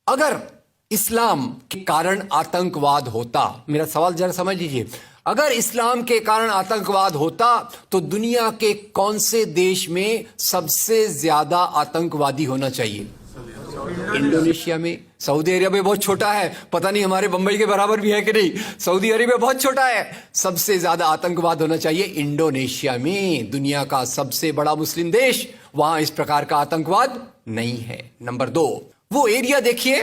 अगर इस्लाम के कारण आतंकवाद होता, मेरा सवाल जरा समझ लीजिए, अगर इस्लाम के कारण आतंकवाद होता तो दुनिया के कौन से देश में सबसे ज्यादा आतंकवादी होना चाहिए? इंडोनेशिया में। सऊदी अरेबिया बहुत छोटा है, पता नहीं हमारे बंबई के बराबर भी है कि नहीं। सऊदी अरेबिया बहुत छोटा है, सबसे ज्यादा आतंकवाद होना चाहिए इंडोनेशिया में, दुनिया का सबसे बड़ा मुस्लिम देश। वहां इस प्रकार का आतंकवाद नहीं है। नंबर 2, वो एरिया देखिए,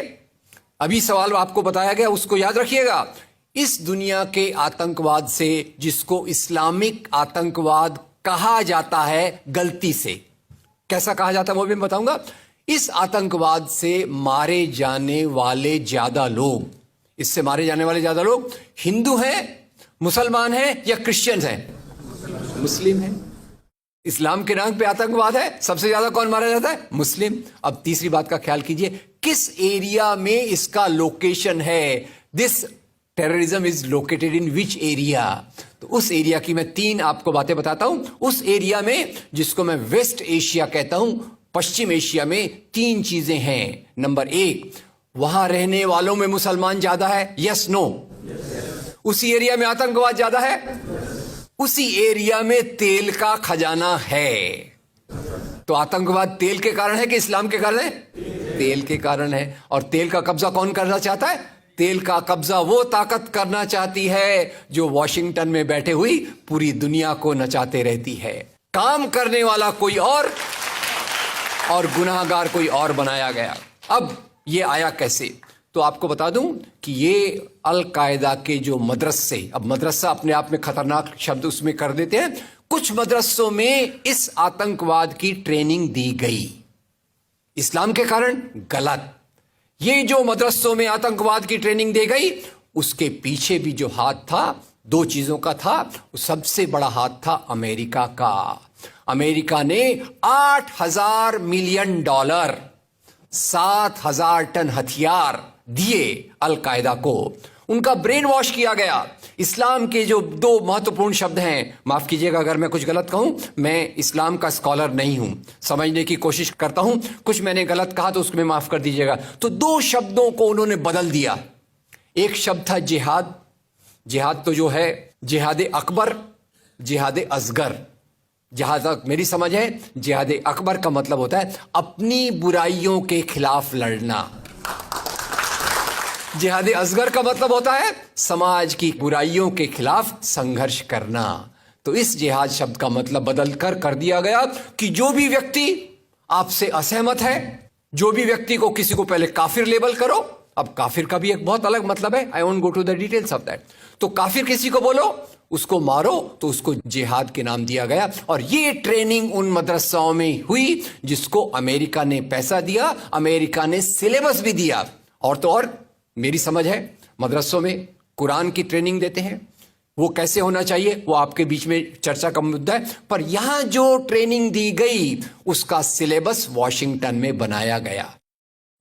अभी सवाल आपको बताया गया उसको याद रखिएगा। इस दुनिया के आतंकवाद से, जिसको इस्लामिक आतंकवाद कहा जाता है गलती से, कैसा कहा जाता है वो भी मैं बताऊंगा। इस आतंकवाद से मारे जाने वाले ज्यादा लोग, इससे मारे जाने वाले ज्यादा लोग हिंदू हैं, मुसलमान हैं या क्रिश्चियंस हैं? मुस्लिम हैं। इस्लाम के नाम पे आतंकवाद है, सबसे ज्यादा कौन मारा जाता है? मुस्लिम। अब तीसरी बात का ख्याल कीजिए, किस एरिया में इसका लोकेशन है? This terrorism is located in which area? तो उस एरिया की मैं 3 आपको बातें बताता हूं। उस एरिया में, जिसको मैं वेस्ट एशिया कहता हूं, पश्चिम एशिया में 3 चीजें हैं। नंबर 1, वहां रहने वालों में मुसलमान ज्यादा है, यस नो? उसी एरिया में आतंकवाद ज्यादा है, उसी एरिया में तेल का खजाना है। तो आतंकवाद तेल के कारण है कि इस्लाम के कारण है? तेल के कारण है। और तेल का कब्जा कौन करना चाहता है? तेल का कब्जा वो ताकत करना चाहती है जो वॉशिंगटन में बैठे हुई पूरी दुनिया को नचाते रहती है। काम करने वाला कोई और गुनाहगार कोई और बनाया गया। अब ये आया कैसे? तो आपको बता दूं कि ये अल कायदा के जो मदरसे, अब मदरसा अपने आप में खतरनाक शब्द उसमें कर देते हैं, कुछ मदरसों में इस आतंकवाद की ट्रेनिंग दी गई। इस्लाम के कारण गलत। ये जो मदरसों में आतंकवाद की ट्रेनिंग दी गई, उसके पीछे भी जो हाथ था, 2 चीजों का था। सबसे बड़ा हाथ था अमेरिका का। अमेरिका ने $8,000 मिलियन, 7,000 टन हथियार दिए अल कायदा को। उनका ब्रेन वॉश किया गया। इस्लाम के जो 2 महत्वपूर्ण शब्द हैं, माफ कीजिएगा अगर मैं कुछ गलत कहूं, मैं इस्लाम का स्कॉलर नहीं हूं, समझने की कोशिश करता हूं, कुछ मैंने गलत कहा तो उसको मैं माफ कर दीजिएगा। तो 2 शब्दों को उन्होंने बदल दिया। एक शब्द था जिहाद। जिहाद तो जो है जिहाद अकबर, जिहाद असगर। जहां तक मेरी समझ है, जिहाद अकबर का मतलब होता है अपनी बुराइयों के खिलाफ लड़ना। जिहाद असगर का मतलब होता है समाज की बुराइयों के खिलाफ संघर्ष करना। तो इस जिहाद शब्द का मतलब बदल कर दिया गया कि जो भी व्यक्ति आपसे असहमत है, जो भी व्यक्ति को, किसी को पहले काफिर लेबल करो। अब काफिर का भी एक बहुत अलग मतलब है, I won't go to the details of that. तो काफिर किसी को बोलो, उसको मारो, तो उसको जिहाद के नाम दिया गया। और ये ट्रेनिंग उन मदरसाओं में हुई जिसको अमेरिका ने पैसा दिया, अमेरिका ने सिलेबस भी दिया। और तो और मेरी समझ है, मदरसों में कुरान की ट्रेनिंग देते हैं। वो कैसे होना चाहिए वो आपके बीच में चर्चा का मुद्दा है, पर यहां जो ट्रेनिंग दी गई उसका सिलेबस वॉशिंगटन में बनाया गया।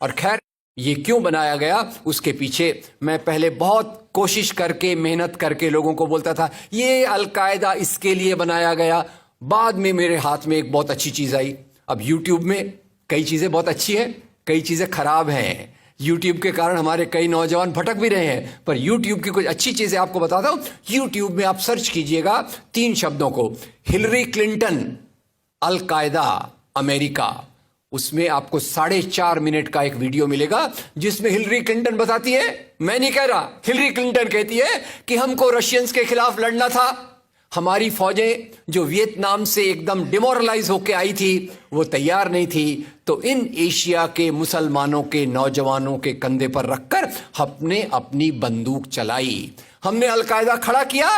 और खैर, ये क्यों बनाया गया उसके पीछे मैं पहले बहुत कोशिश करके, मेहनत करके लोगों को बोलता था ये अल कायदा इसके लिए बनाया गया। बाद में मेरे हाथ में एक बहुत अच्छी चीज आई। अब यूट्यूब में कई चीजें बहुत अच्छी हैं, कई चीजें खराब हैं। यूट्यूब के कारण हमारे कई नौजवान भटक भी रहे हैं, पर यूट्यूब की कुछ अच्छी चीजें आपको बताता हूं। यूट्यूब में आप सर्च कीजिएगा 3 शब्दों को, हिलरी क्लिंटन अल कायदा अमेरिका। उसमें आपको 4.5 मिनट का एक वीडियो मिलेगा जिसमें हिलरी क्लिंटन बताती है, मैं नहीं कह रहा, हिलरी क्लिंटन कहती है कि हमको रशियंस के खिलाफ लड़ना था। हमारी फौजें जो वियतनाम से एकदम डिमोरलाइज होकर आई थी वो तैयार नहीं थी। तो इन एशिया के मुसलमानों के नौजवानों के कंधे पर रखकर हमने अपनी बंदूक चलाई, हमने अल कायदा खड़ा किया,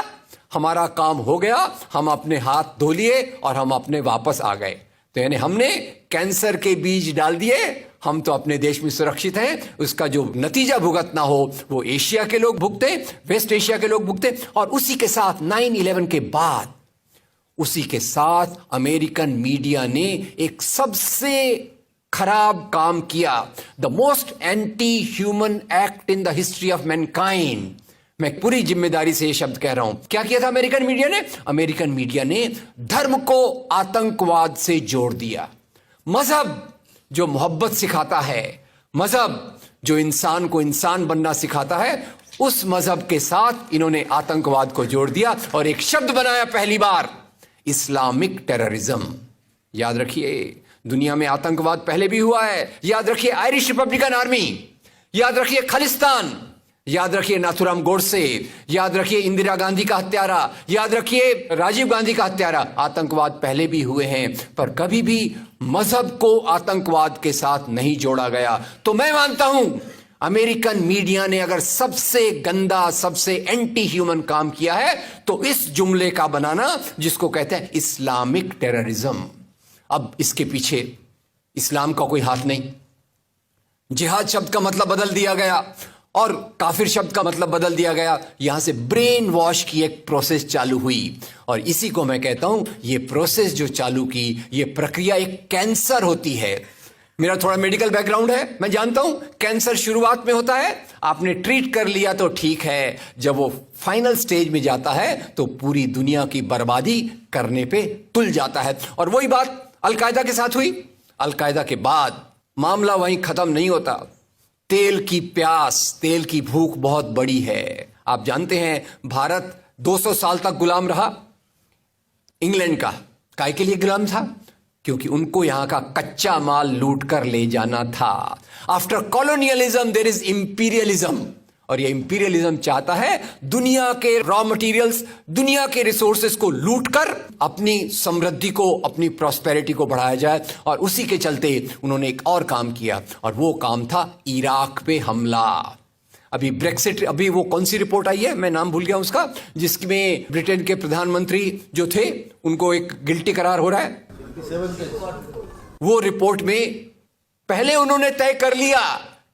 हमारा काम हो गया, हम अपने हाथ धो लिए और हम अपने वापस आ गए। तो यानी हमने कैंसर के बीज डाल दिए, हम तो अपने देश में सुरक्षित हैं। उसका जो नतीजा भुगतना हो वो एशिया के लोग भुगते, वेस्ट एशिया के लोग भुगते। और उसी के साथ 9/11 के बाद, उसी के साथ अमेरिकन मीडिया ने एक सबसे खराब काम किया, the most anti human act in the history of Mankind. मैं पूरी जिम्मेदारी से ये शब्द कह रहा हूं। क्या किया था अमेरिकन मीडिया ने? अमेरिकन मीडिया ने धर्म को आतंकवाद से जोड़ दिया। मजहब जो मोहब्बत सिखाता है, मजहब जो इंसान को इंसान बनना सिखाता है, उस मजहब के साथ इन्होंने आतंकवाद को जोड़ दिया और एक शब्द बनाया पहली बार, इस्लामिक टेररिज्म। याद रखिए, दुनिया में आतंकवाद पहले भी हुआ है। याद रखिए आयरिश रिपब्लिकन आर्मी, याद रखिए खालिस्तान, याद रखिए नाथुराम गोडसे, याद रखिए इंदिरा गांधी का हत्यारा, याद रखिए राजीव गांधी का हत्यारा। आतंकवाद पहले भी हुए हैं, पर कभी भी मजहब को आतंकवाद के साथ नहीं जोड़ा गया। तो मैं मानता हूं अमेरिकन मीडिया ने अगर सबसे गंदा, सबसे एंटी ह्यूमन काम किया है तो इस जुमले का बनाना जिसको कहते हैं इस्लामिक टेररिज्म। अब इसके पीछे इस्लाम का कोई हाथ नहीं। जिहाद शब्द का मतलब बदल दिया गया और काफिर शब्द का मतलब बदल दिया गया। यहां से ब्रेन वॉश की एक प्रोसेस चालू हुई और इसी को मैं कहता हूं, ये प्रोसेस जो चालू की, ये प्रक्रिया एक कैंसर होती है। मेरा थोड़ा मेडिकल बैकग्राउंड है, मैं जानता हूं कैंसर शुरुआत में होता है, आपने ट्रीट कर लिया तो ठीक है, जब वो फाइनल स्टेज में जाता है तो पूरी दुनिया की बर्बादी करने पे तुल जाता है। और वही बात अलकायदा के साथ हुई। अलकायदा के बाद मामला वहीं खत्म नहीं होता। तेल की प्यास, तेल की भूख बहुत बड़ी है। आप जानते हैं भारत 200 साल तक गुलाम रहा इंग्लैंड का। काय के लिए गुलाम था? क्योंकि उनको यहां का कच्चा माल लूट कर ले जाना था। After colonialism there is imperialism, और ये इंपीरियलिज्म चाहता है दुनिया के रॉ मटेरियल्स, दुनिया के रिसोर्सेस को लूट कर अपनी समृद्धि को, अपनी प्रॉस्पेरिटी को बढ़ाया जाए। और उसी के चलते उन्होंने एक और काम किया और वो काम था इराक पे हमला। अभी ब्रेक्सिट, अभी वो कौन सी रिपोर्ट आई है, मैं नाम भूल गया उसका, जिसमें ब्रिटेन के प्रधानमंत्री जो थे उनको एक गिल्टी करार हो रहा है। वो रिपोर्ट में पहले उन्होंने तय कर लिया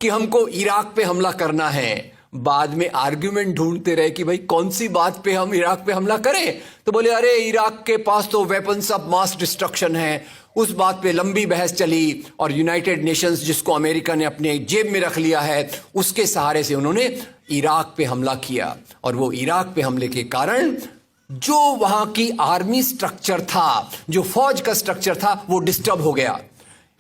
कि हमको इराक पे हमला करना है, बाद में आर्ग्यूमेंट ढूंढते रहे कि भाई कौन सी बात पे हम इराक पे हमला करें। तो बोले अरे इराक के पास तो वेपन्स ऑफ मास डिस्ट्रक्शन है। उस बात पे लंबी बहस चली और यूनाइटेड नेशंस, जिसको अमेरिका ने अपने जेब में रख लिया है, उसके सहारे से उन्होंने इराक पे हमला किया। और वो इराक पे हमले के कारण जो वहां की आर्मी स्ट्रक्चर था, जो फौज का स्ट्रक्चर था, वो डिस्टर्ब हो गया।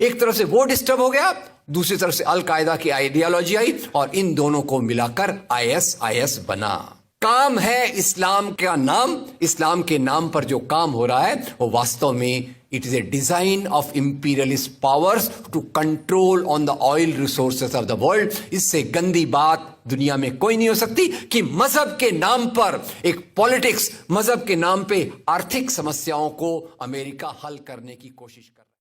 एक तरफ से वो डिस्टर्ब हो गया, दूसरी तरफ से अल कायदा की आइडियोलॉजी आई और इन दोनों को मिलाकर आईएस बना। काम है इस्लाम का नाम, इस्लाम के नाम पर जो काम हो रहा है वो वास्तव में it is a design of imperialist powers to control on the oil resources of the world. इससे गंदी बात दुनिया में कोई नहीं हो सकती कि मजहब के नाम पर एक पॉलिटिक्स, मजहब के नाम पे आर्थिक समस्याओं को अमेरिका हल करने की कोशिश करे।